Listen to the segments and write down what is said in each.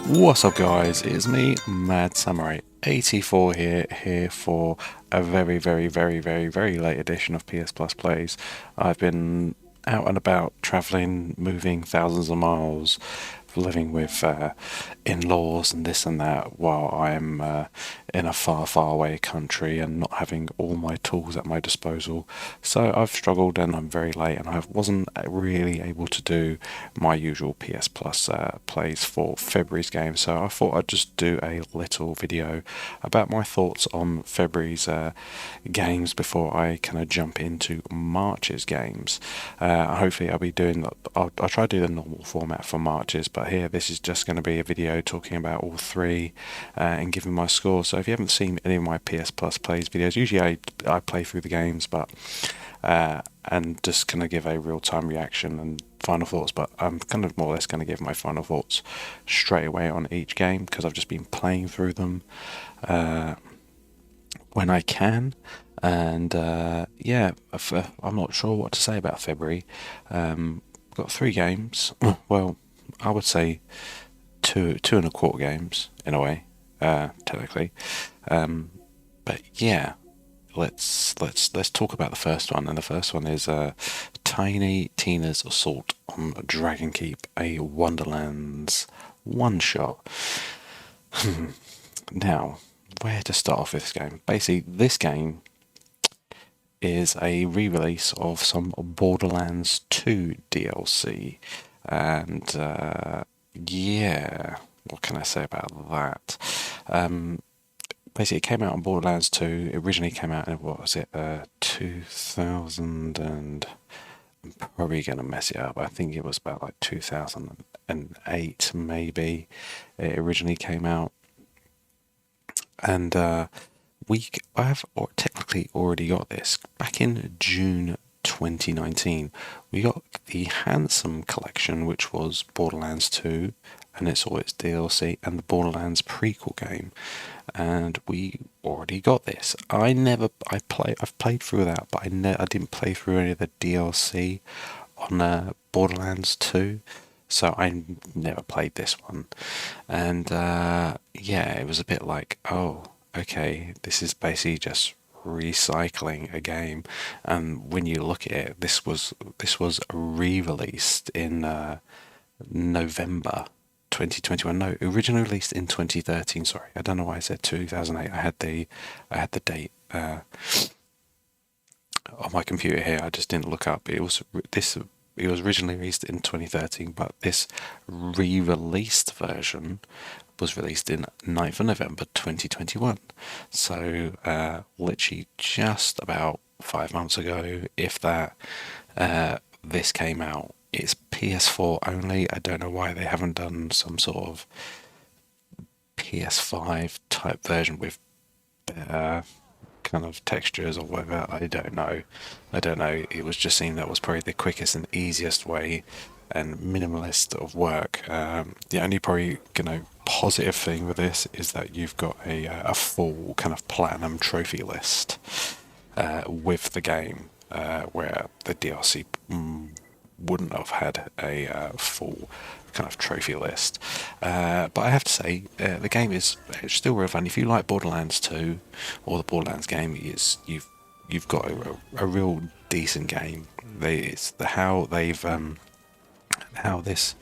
What's up guys, it's me, Mad Samurai 84 here for a very late edition of PS Plus Plays. I've been out and about, travelling, moving thousands of miles, living with in-laws and this and that while I'm in a far away country and not having all my tools at my disposal. So I've struggled and I'm very late and I wasn't really able to do my usual PS Plus plays for February's game. So I thought I'd just do a little video about my thoughts on February's games before I kind of jump into March's games. Hopefully I'll be doing, I'll try to do the normal format for March's, but here this is just going to be a video talking about all three and giving my score. So if you haven't seen any of my PS Plus plays videos, usually I play through the games, but and just kind of give a real-time reaction and final thoughts, but I'm kind of more or less going to give my final thoughts straight away on each game because I've just been playing through them when I can. And yeah, I'm not sure what to say about February. Got three games. Well, I would say two and a quarter games in a way, technically. But yeah, let's talk about the first one. And the first one is Tiny Tina's Assault on Dragon Keep, a Wonderlands one shot. Now, where to start off with this game? Basically, this game is a re-release of some Borderlands 2 DLC, and yeah, what can I say about that? Basically, it came out on Borderlands 2. It originally came out in, what was it, 2000 and... I'm probably going to mess it up. I think it was about like 2008, maybe. It originally came out. And I've technically already got this. Back in June 2019, we got the Handsome Collection, which was Borderlands 2 and it's all its DLC, and the Borderlands prequel game, and we already got this. I've played through that, but I didn't play through any of the DLC on Borderlands 2, so I never played this one. And yeah, it was a bit like, oh, okay, this is basically just recycling a game. And when you look at it, this was re-released in November 2021. No, originally released in 2013. Sorry, I don't know why I said 2008. I had the date on my computer here. I just didn't look up. It was originally released in 2013, but this re-released version was released in 9th of November 2021. So literally just about 5 months ago, if that, this came out. It's PS4 only. I don't know why they haven't done some sort of PS5 type version with better kind of textures or whatever. I don't know. It was just seemed that was probably the quickest and easiest way and minimalist of work. The only probably positive thing with this is that you've got a full kind of platinum trophy list with the game, where the DLC wouldn't have had a full kind of trophy list. But I have to say, the game is still real fun. If you like Borderlands 2 or the Borderlands game, you've got a real decent game. How this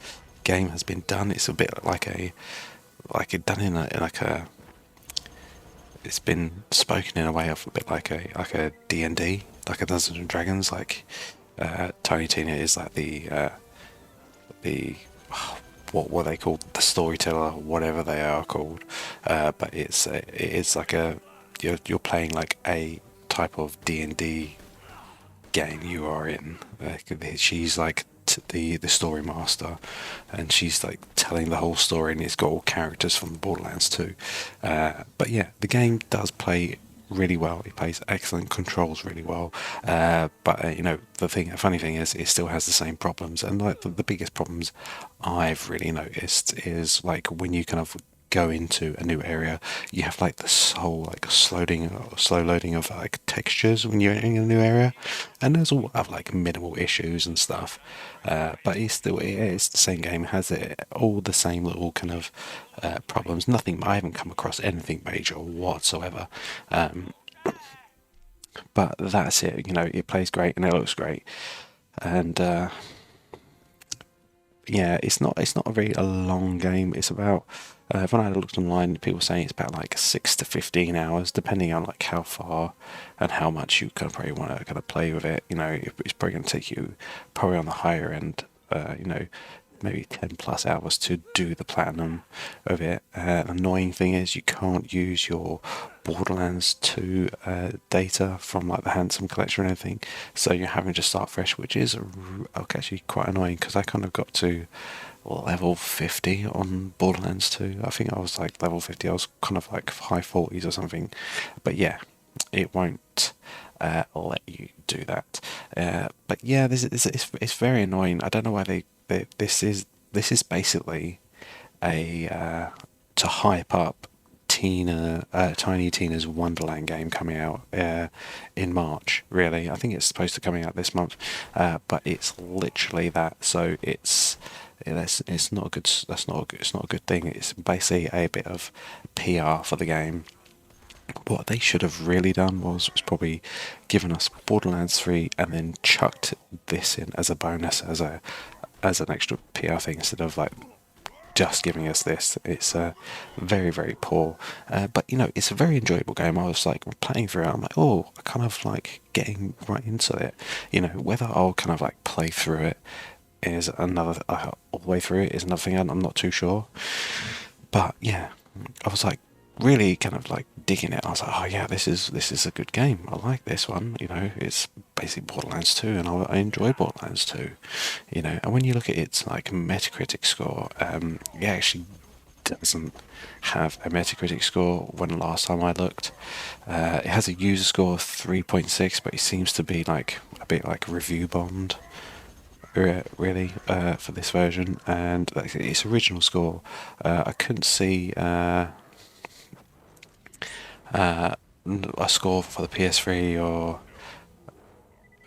game has been done. It's a bit done in a it's been spoken in a way of a bit like a D&D, like a Dungeons and Dragons. Like Tiny Tina is like the what were they called, the storyteller, whatever they are called, but it's like you're playing like a type of D&D game you are in. She's like the story master, and she's like telling the whole story, and it's got all characters from Borderlands 2. But yeah, the game does play really well. It plays excellent, controls really well. But the funny thing is, it still has the same problems. And like the biggest problems I've really noticed is like when you kind of go into a new area, you have like this whole like slow loading of like textures when you're in a new area, and those all have like minimal issues and stuff. But it's the same game. It has all the same little kind of problems. Nothing. I haven't come across anything major whatsoever. But that's it. It plays great and it looks great, and yeah, it's not a very a long game. It's about when I looked online, people saying it's about like 6 to 15 hours, depending on like how far and how much you kind of probably want to kind of play with it. It's probably going to take you probably on the higher end. Maybe 10 plus hours to do the platinum of it. The annoying thing is you can't use your Borderlands 2 data from like the Handsome collection or anything, so you're having to start fresh, which is actually quite annoying because I kind of got to level 50 on Borderlands 2. I think I was like level 50. I was kind of like high 40s or something, but yeah, it won't let you do that. But yeah, it's very annoying. I don't know why this is basically a to hype up Tiny Tina's Wonderland game coming out in March. Really, I think it's supposed to coming out this month, but it's literally that. So it's not a good. It's not a good thing. It's basically a bit of PR for the game. What they should have really done was probably given us Borderlands 3 and then chucked this in as a bonus, as an extra PR thing, instead of like just giving us this. It's very, very poor. But it's a very enjoyable game. I was like playing through it. I'm like, oh, I kind of like getting right into it. Whether I'll kind of like play through it is another all the way through it is another thing. I'm not too sure. But yeah, I was like really kind of like digging it. I was like, oh yeah, this is a good game. I like this one. It's basically Borderlands 2, and I enjoy Borderlands 2. And when you look at its like Metacritic score, it actually doesn't have a Metacritic score when last time I looked. It has a user score of 3.6, but it seems to be like a bit like review bombed really for this version. And like, its original score, I couldn't see a score for the PS3 or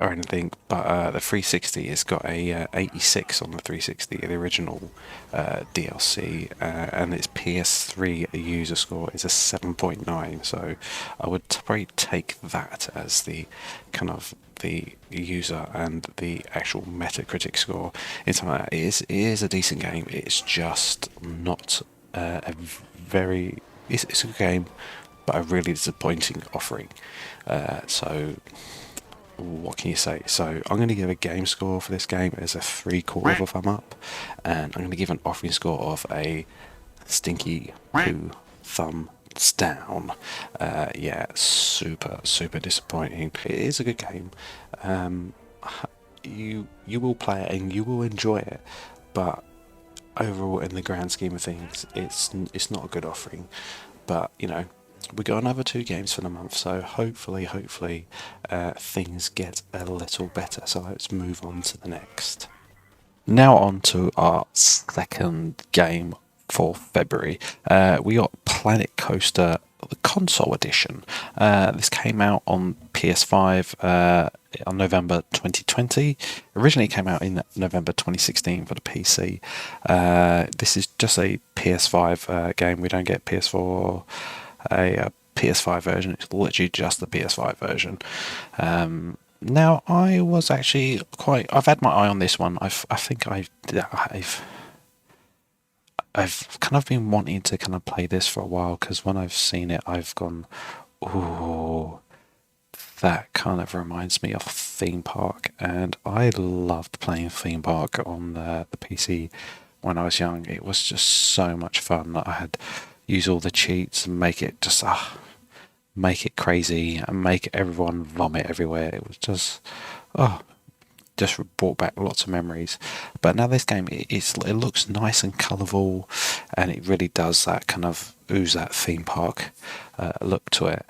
anything, but the 360 has got a 86 on the 360, the original DLC, and its PS3 user score is a 7.9. So I would probably take that as the kind of the user and the actual Metacritic score. It is a decent game. It's just not it's a good game, but a really disappointing offering. So what can you say? So I'm going to give a game score for this game as a 3/4 of a thumb up, and I'm going to give an offering score of a stinky 2 thumbs down. Yeah, super disappointing. It is a good game. You will play it and you will enjoy it, but overall, in the grand scheme of things, it's not a good offering. But we got another 2 games for the month, so hopefully things get a little better. So let's move on to the next. Now on to our second game for February. We got Planet Coaster, the console edition. This came out on PS5 on November 2020. Originally came out in November 2016 for the PC. This is just a PS5 game. We don't get PS4 a PS5 version. It's literally just the PS5 version. Now I was actually I've had my eye on this one. I think I've kind of been wanting to kind of play this for a while, because when I've seen it, I've gone, ooh, that kind of reminds me of Theme Park, and I loved playing Theme Park on the PC when I was young. It was just so much fun. I had use all the cheats and make it just make it crazy and make everyone vomit everywhere. It was just brought back lots of memories. But now this game, it looks nice and colourful, and it really does that kind of ooze that theme park look to it.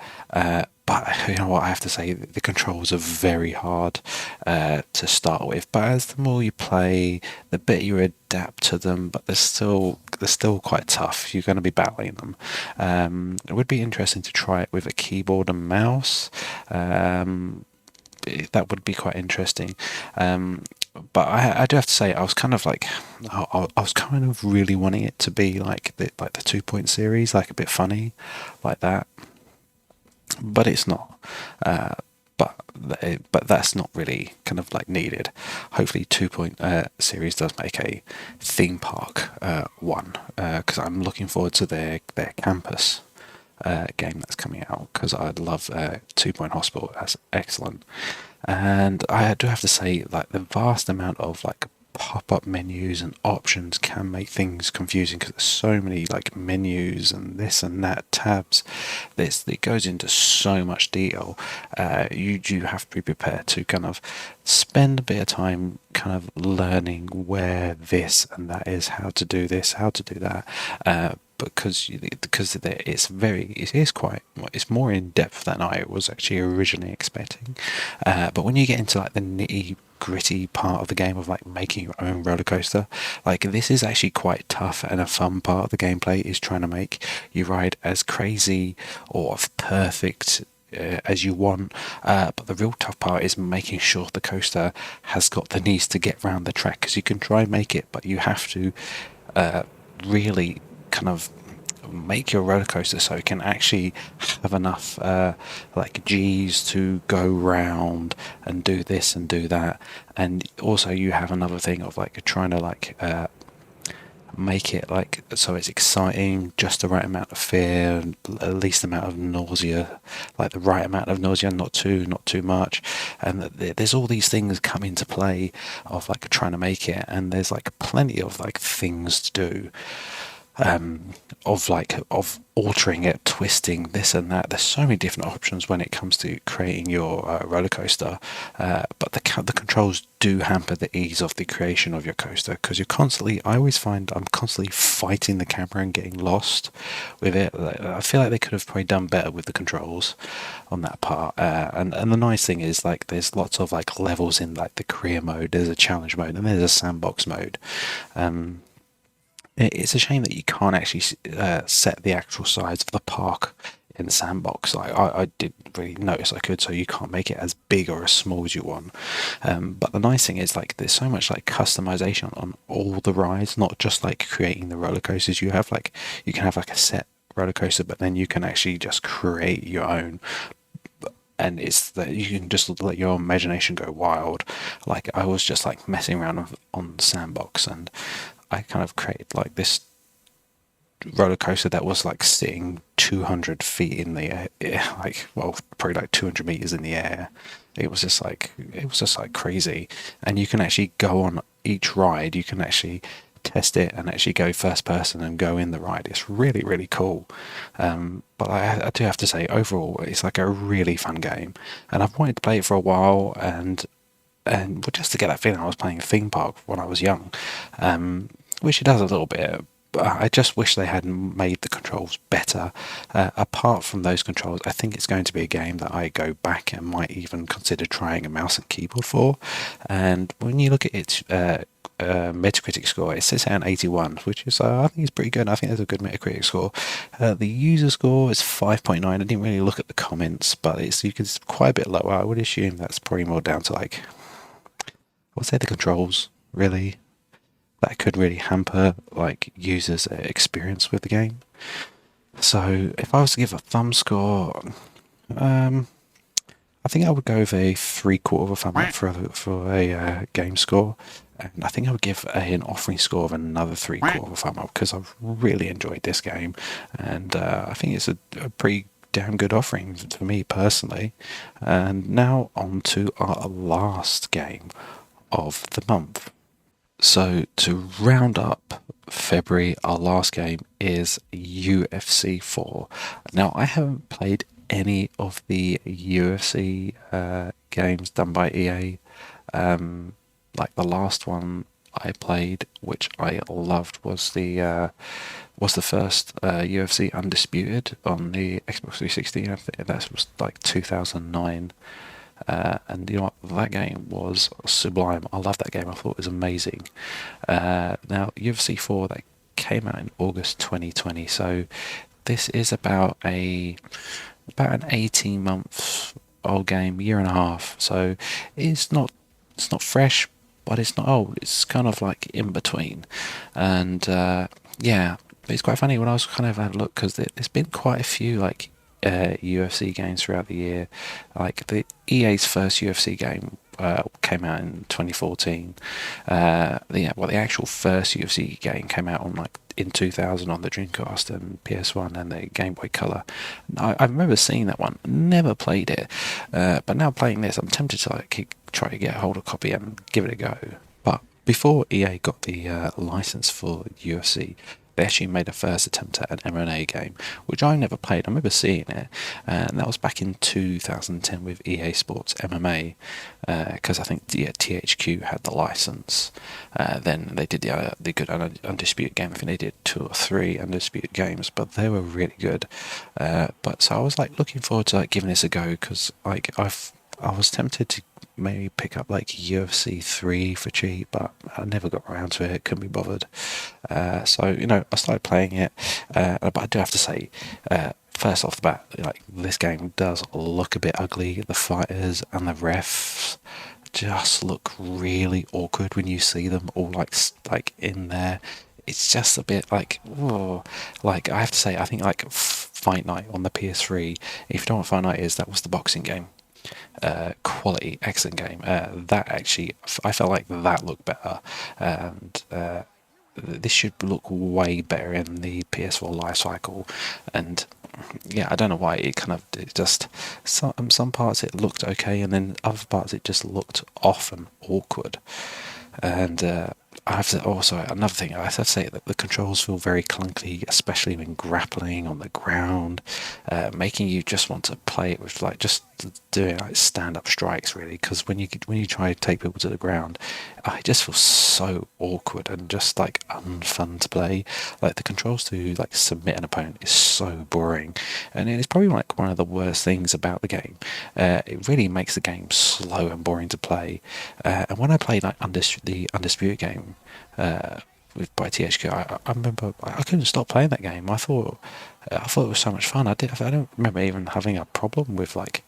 But you know what, I have to say, the controls are very hard to start with. But as the more you play, the better you adapt to them. But there's still they're still quite tough. You're going to be battling them. It would be interesting to try it with a keyboard and mouse. That would be quite interesting. But I do have to say, I was kind of like, I was kind of really wanting it to be like the 2 Point series, like a bit funny, like that. But it's not. But but that's not really kind of like needed. Hopefully, 2 Point series does make a theme park one, because I'm looking forward to their campus game that's coming out, because I love 2 Point Hospital. That's excellent. And I do have to say, like, the vast amount of like pop-up menus and options can make things confusing, because there's so many like menus and this and that tabs. It goes into so much detail. You do have to be prepared to kind of spend a bit of time kind of learning where this and that is, how to do this, how to do that. Because it's more in depth than I was actually originally expecting. But when you get into like the nitty gritty part of the game of like making your own roller coaster, like, this is actually quite tough, and a fun part of the gameplay is trying to make your ride as crazy or perfect as you want, but the real tough part is making sure the coaster has got the knees to get round the track, because you can try and make it, but you have to really kind of make your roller coaster so it can actually have enough like G's to go round and do this and do that. And also you have another thing of like trying to like make it like so it's exciting, just the right amount of fear, at least amount of nausea, like the right amount of nausea, not too much. And there's all these things come into play of like trying to make it, and there's like plenty of like things to do, of altering it, twisting this and that. There's so many different options when it comes to creating your roller coaster, but the controls do hamper the ease of the creation of your coaster, because I always find I'm constantly fighting the camera and getting lost with it. I feel like they could have probably done better with the controls on that part. And the nice thing is, like, there's lots of like levels in like the career mode, there's a challenge mode, and there's a sandbox mode. It's a shame that you can't actually set the actual size of the park in the sandbox. I didn't really notice I could, so you can't make it as big or as small as you want. But the nice thing is, like, there's so much like customization on all the rides, not just like creating the roller coasters. You can have like a set roller coaster, but then you can actually just create your own. And it's that you can just let your imagination go wild. Like, I was just like messing around on the sandbox, and I kind of created like this roller coaster that was like sitting 200 feet in the air, like, well, probably like 200 meters in the air. It was just like crazy. And you can actually go on each ride. You can actually test it and actually go first person and go in the ride. It's really, really cool. But I do have to say, overall, it's like a really fun game, and I've wanted to play it for a while, and just to get that feeling I was playing a theme park when I was young, which it does a little bit. But I just wish they had made the controls better. Apart from those controls, I think it's going to be a game that I go back and might even consider trying a mouse and keyboard for. And when you look at its Metacritic score, it sits at 81, which is I think is pretty good. I think that's a good Metacritic score. The user score is 5.9. I didn't really look at the comments, but it's quite a bit lower. I would assume that's probably more down to, like, I would say the controls, really. That could really hamper like users' experience with the game. So if I was to give a thumb score, I think I would go with a 3/4 of a thumb up for a game score, and I think I would give an offering score of another 3/4 of a thumb up, because I've really enjoyed this game, and I think it's a pretty damn good offering for me personally. And now on to our last game of the month. So to round up February, our last game is UFC 4. Now, I haven't played any of the UFC games done by EA. Like, the last one I played, which I loved, was the first UFC Undisputed on the Xbox 360. I think that was like 2009. And you know what? That game was sublime. I loved that game. I thought it was amazing. Now, UFC 4, that came out in August 2020. So this is about an 18-month old game, year and a half. So it's not fresh, but it's not old. It's kind of like in between, and yeah, it's quite funny when I was kind of having a look because there's been quite a few like UFC games throughout the year. Like the EA's first UFC game came out in 2014. The actual first UFC game came out on like in 2000 on the Dreamcast and PS1 and the Game Boy Color. I remember seeing that one, never played it, but now playing this, I'm tempted to like try to get hold of a copy and give it a go. But before EA got the license for UFC, they actually made a first attempt at an M&A game, which I never played. I remember seeing it, and that was back in 2010 with EA Sports MMA, because I think THQ had the license. Then they did the good Undisputed game. I think they did 2 or 3 Undisputed games, but they were really good. But so I was like looking forward to like giving this a go because like I was tempted to maybe pick up like UFC 3 for cheap, but I never got around to it, couldn't be bothered. So, I started playing it, but I do have to say, first off the bat, like this game does look a bit ugly. The fighters and the refs just look really awkward when you see them all like in there. It's just a bit like, whoa. Like I have to say, I think like Fight Night on the PS3. If you don't know what Fight Night is, that was the boxing game. Quality, excellent game. That actually, I felt like that looked better, and this should look way better in the PS4 life cycle. And yeah, I don't know why it just some parts it looked okay, and then other parts it just looked off and awkward. And I have to also another thing I have to say that the controls feel very clunky, especially when grappling on the ground, making you just want to play it with like just doing like stand-up strikes really. Because when you try to take people to the ground, it just feels so awkward and just like unfun to play. Like the controls to like submit an opponent is so boring, and it's probably like one of the worst things about the game. It really makes the game slow and boring to play. And when I played like the Undisputed game by THQ, I remember I couldn't stop playing that game. I thought it was so much fun. I don't remember even having a problem with like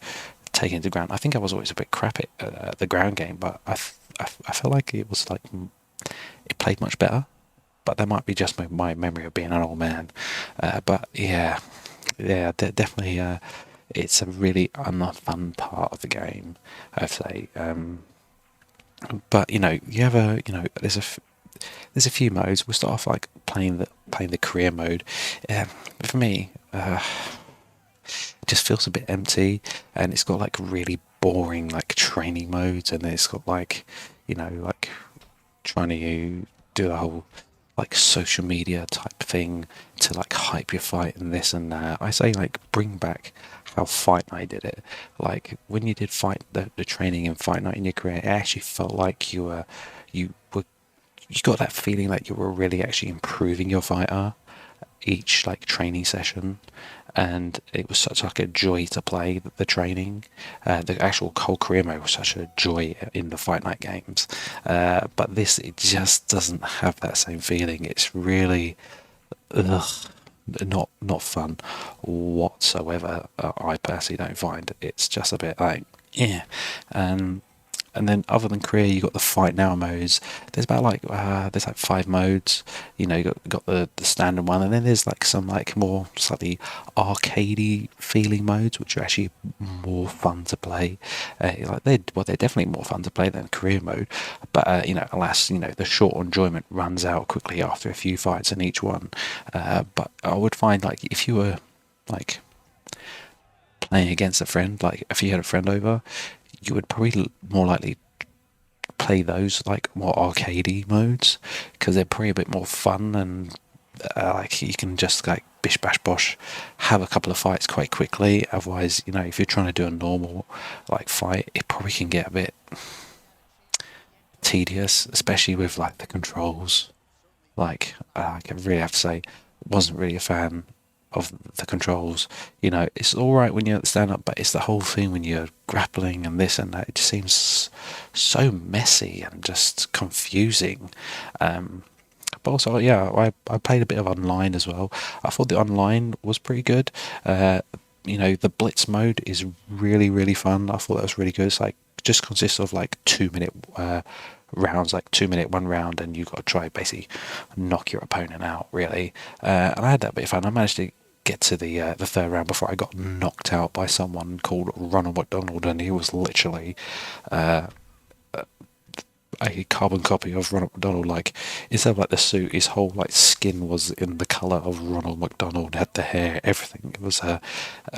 taking it to ground. I think I was always a bit crap at the ground game, but I felt like it was like it played much better. But that might be just my memory of being an old man. But yeah, definitely. It's a really unfun part of the game, I'd say. But you have there's a few modes. We'll start off like playing the career mode. For me, it just feels a bit empty, and it's got like really boring like training modes, and then it's got like like trying to do the whole like social media type thing to like hype your fight and this and that. I say like bring back how Fight Night did it. Like when you did the training in Fight Night in your career, it actually felt like you got that feeling that you were really actually improving your fighter each like training session, and it was such like a joy to play the training. The actual whole career mode was such a joy in the Fight Night games, but this it just doesn't have that same feeling. It's really not fun whatsoever. I personally don't find it's just a bit like yeah. And then other than career, you got the fight now modes. There's about like there's like 5 modes. You got the standard one, and then there's like some like more slightly arcadey feeling modes, which are actually more fun to play. They're definitely more fun to play than career mode. But alas, the short enjoyment runs out quickly after a few fights in each one. But I would find like if you were like playing against a friend, like if you had a friend over, you would probably more likely play those like more arcadey modes because they're probably a bit more fun, and like you can just like bish bash bosh have a couple of fights quite quickly. Otherwise, if you're trying to do a normal like fight, it probably can get a bit tedious, especially with like the controls. Like I really have to say, wasn't really a fan of the controls. It's all right when you stand up, but it's the whole thing when you're grappling and this and that. It just seems so messy and just confusing. But also, yeah, I played a bit of online as well. I thought the online was pretty good. The Blitz mode is really, really fun. I thought that was really good. It's like just consists of like 2 minute rounds, like 2 minute one round, and you got to try basically knock your opponent out, really. And I had that bit of fun. I managed to get to the third round before I got knocked out by someone called Ronald McDonald, and he was literally a carbon copy of Ronald McDonald. Like, instead of like the suit, his whole like skin was in the colour of Ronald McDonald. Had the hair, everything. It was a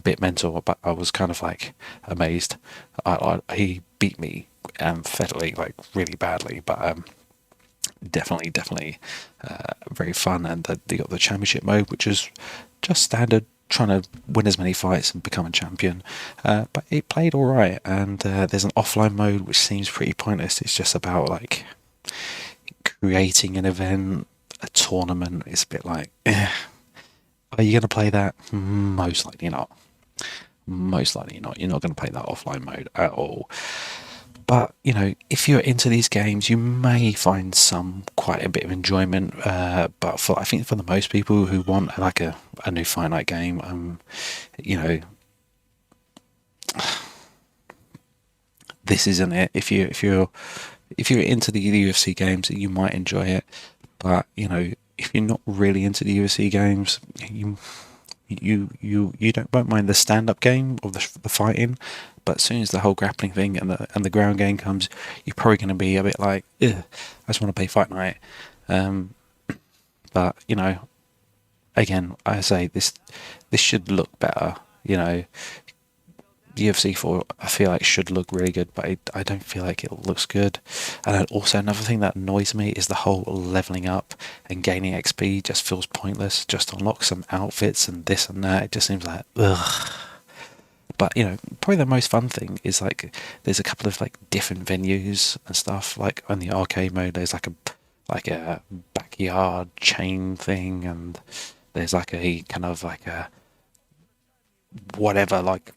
bit mental, but I was kind of like amazed. He beat me emphatically, like really badly, but definitely very fun. And they got the championship mode, which is just standard, trying to win as many fights and become a champion. But it played all right. And there's an offline mode which seems pretty pointless. It's just about like creating an event, a tournament. It's a bit like, are you going to play that? Most likely not. Most likely not. You're not going to play that offline mode at all. But if you're into these games, you may find quite a bit of enjoyment. But I think for the most people who want like a new Fight Night game, this isn't it. If you're into the UFC games, you might enjoy it. But if you're not really into the UFC games, you won't mind the stand-up game of the fighting, but as soon as the whole grappling thing and the ground game comes, you're probably going to be a bit like, ugh, I just want to play Fight Night. But again, I say this should look better. The UFC 4, I feel like should look really good, but I don't feel like it looks good. And then also another thing that annoys me is the whole leveling up and gaining XP just feels pointless. Just unlock some outfits and this and that. It just seems like ugh. But probably the most fun thing is like there's a couple of like different venues and stuff. Like on the arcade mode, there's like a backyard chain thing, and there's like a kind of like a whatever like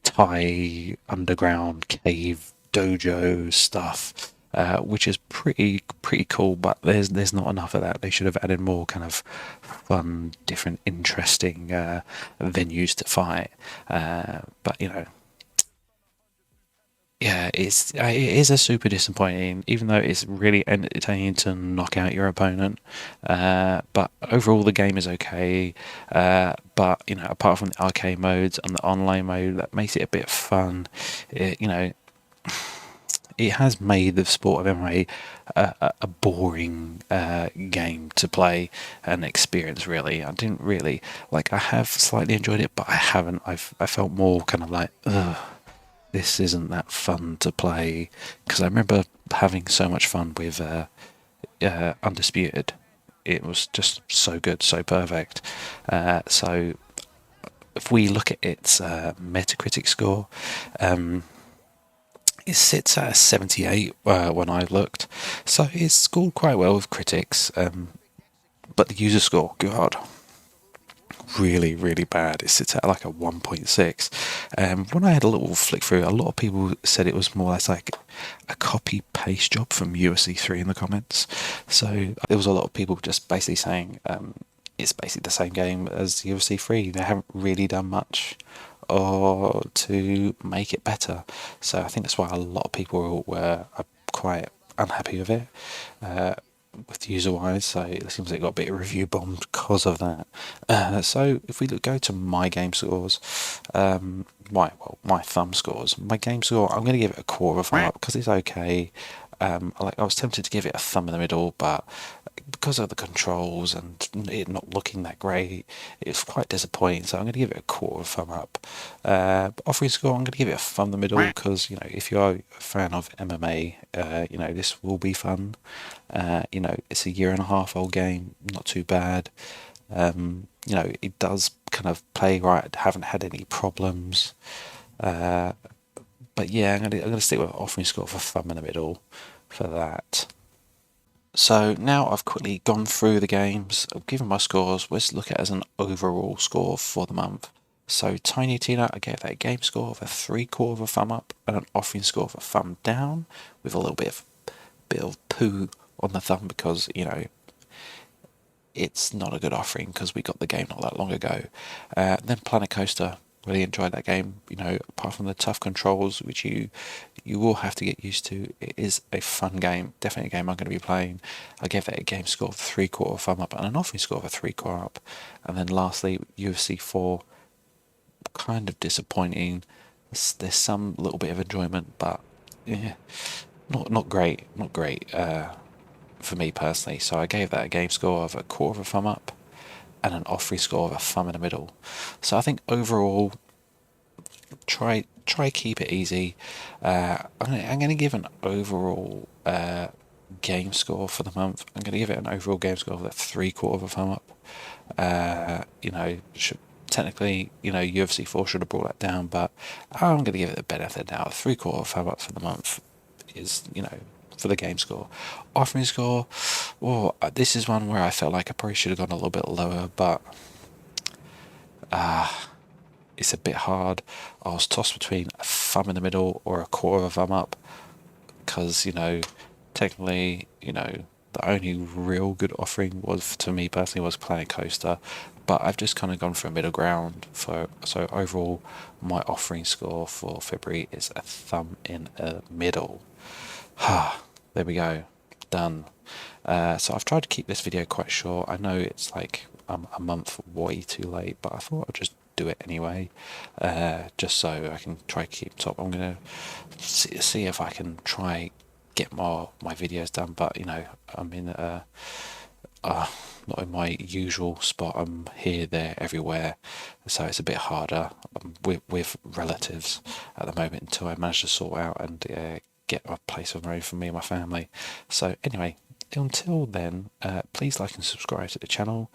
Thai underground cave dojo stuff, which is pretty cool. But there's not enough of that. They should have added more kind of fun, different, interesting venues to fight. But yeah, it is a super disappointing, even though it's really entertaining to knock out your opponent. But overall, the game is okay. But apart from the arcade modes and the online mode, that makes it a bit fun. It has made the sport of MMA a boring game to play and experience. Really, I didn't really like. I have slightly enjoyed it, but I haven't. I felt more kind of like, ugh, this isn't that fun to play, because I remember having so much fun with Undisputed. It was just so good, so perfect. So if we look at its Metacritic score, it sits at a 78 when I looked. So it's scored quite well with critics, but the user score, God, really, really bad. It sits at like a 1.6. When I had a little flick through, a lot of people said it was more or less like a copy paste job from UFC 3 in the comments. So there was a lot of people just basically saying it's basically the same game as UFC 3. They haven't really done much or to make it better. So I think that's why a lot of people are quite unhappy with it. With user-wise, so it seems like it got a bit of review bombed because of that. So if we go to my game scores, my thumb scores, my game score, I'm going to give it a quarter of a thumb up because it's okay. I was tempted to give it a thumb in the middle, but because of the controls and it not looking that great, it's quite disappointing. So I'm going to give it a quarter of a thumb up. Offering score, I'm going to give it a thumb in the middle because if you are a fan of MMA, this will be fun. It's a year and a half old game, not too bad. It does kind of play right. Haven't had any problems. But yeah, I'm gonna stick with offering score for thumb in the middle for that. So now I've quickly gone through the games, I've given my scores. Let's look at it as an overall score for the month. So Tiny Tina, I gave that a game score of a 3/4 of a thumb up and an offering score of a thumb down, with a little bit of poo on the thumb because it's not a good offering because we got the game not that long ago. Then Planet Coaster, really enjoyed that game. You know, apart from the tough controls, which you will have to get used to, it is a fun game. Definitely a game I'm going to be playing. I gave that a game score of 3/4 thumb up and an offering score of a 3/4 up. And then lastly, UFC 4, kind of disappointing. There's some little bit of enjoyment, but yeah, not great, not great for me personally. So I gave that a game score of 1/4 thumb up and an offering score of a thumb in the middle. So I think overall, try keep it easy. I'm gonna give an overall game score for the month. I'm gonna give it an overall game score of a 3/4 thumb up. You know, technically, you know, UFC 4 should have brought that down, but I'm going to give it the benefit now. 3/4 thumb up for the month is, you know, for the game score. Offering score, well, this is one where I felt like I probably should have gone a little bit lower, but it's a bit hard. I was tossed between a thumb in the middle or 1/4 thumb up because, you know, technically, you know, the only real good offering was, to me personally, was Planet Coaster, but I've just kind of gone for a middle ground. So overall, my offering score for February is a thumb in the middle. There we go, done. So I've tried to keep this video quite short. I know it's like a month way too late, but I thought I'd just do it anyway, just so I can try to keep top. I'm gonna see if I can try get my videos done, but you know, I'm in not in my usual spot. I'm here, there, everywhere, so it's a bit harder with relatives at the moment until I manage to sort out and get a place of my own for me and my family. So anyway, until then, please like and subscribe to the channel.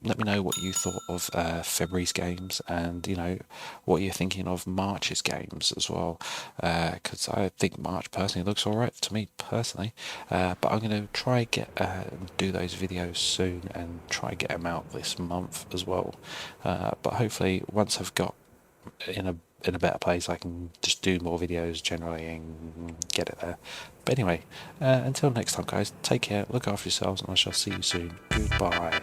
Let me know what you thought of February's games, and you know what you're thinking of March's games as well, because I think March personally looks alright to me personally, but I'm going to try get do those videos soon and try get them out this month as well, but hopefully once I've got in a better place, I can just do more videos generally and get it there. But anyway, until next time guys, take care, look after yourselves, and I shall see you soon. Goodbye.